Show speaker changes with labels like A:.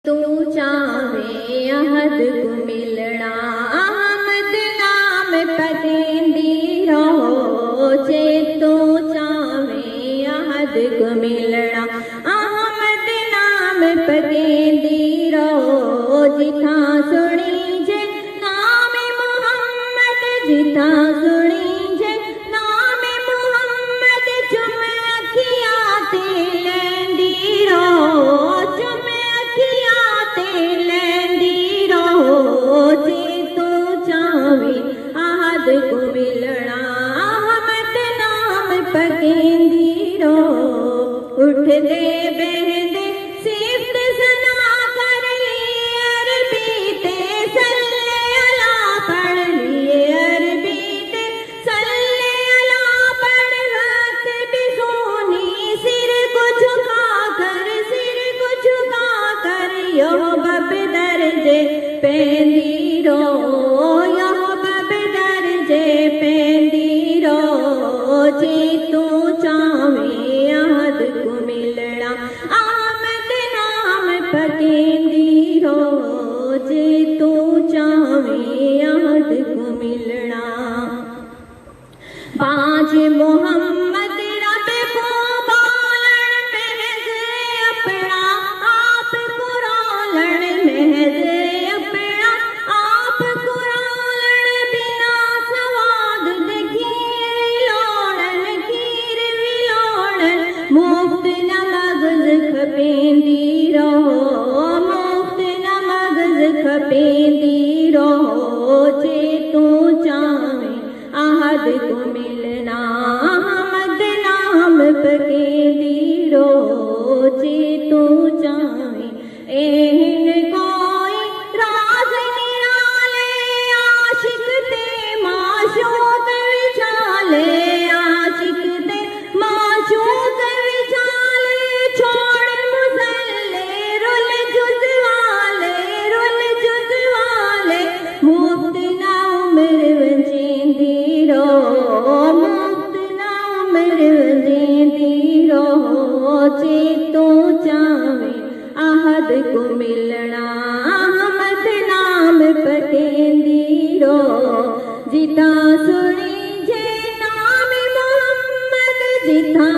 A: तू चावे अहद को मिलना अहमद नाम पतेंदी रहो जे तू चावे अहद को मिलना अहमद नाम पतेंदी रहो जिथा सुनी जे नाम मुहम्मद जिथा सुनी जे नाम मुहम्मद चुम अखियां ते लेंदी रहो चुम अखियां ते लेंदी रहो जे तू चावे अहद को मिलना अहमद नाम पकेंदी रहो उठदे बहदे सिफ्त सना कर लिए अरबी ते सल्ले अला पढ़ लिए अरबी ते सल्ले अला पढ़ वक्त भी सोनी सिर को झुका कर यो बब दर्जे पेंदी रो यो बब दर्जे पेंदी रो जे तू चावे अहद को मिलना आमद नाम पकेंदी रो जे तू चावे अहद को मिलना पांच मोहम्मद रब को बालन महज अपना आप कुरान महज अपना आप कुरान बिना सवाद दे खीर विलोड़न मुफ्त न मगज खपेंदी रहो मुफ्त न मगज खपेंदी रहो जे तू चावे अहद को मिलना अहमद नाम पकेंदी रहो जे तू चावे एहन कोई राज निराले आशिक ते माशूक विचाले आशिक ते माशूक विचाले छोड़ मुसल्ले रुल जुज वाले मुफ्त ना उम्र वंजेंदी रहो मुफ्त ना उम्र वंजेंदी रहो जे तू चावे अहद को मिलना अहमद नाम पकेंदी रहो जिथा सुनी जे नाम मुहम्मद जिथा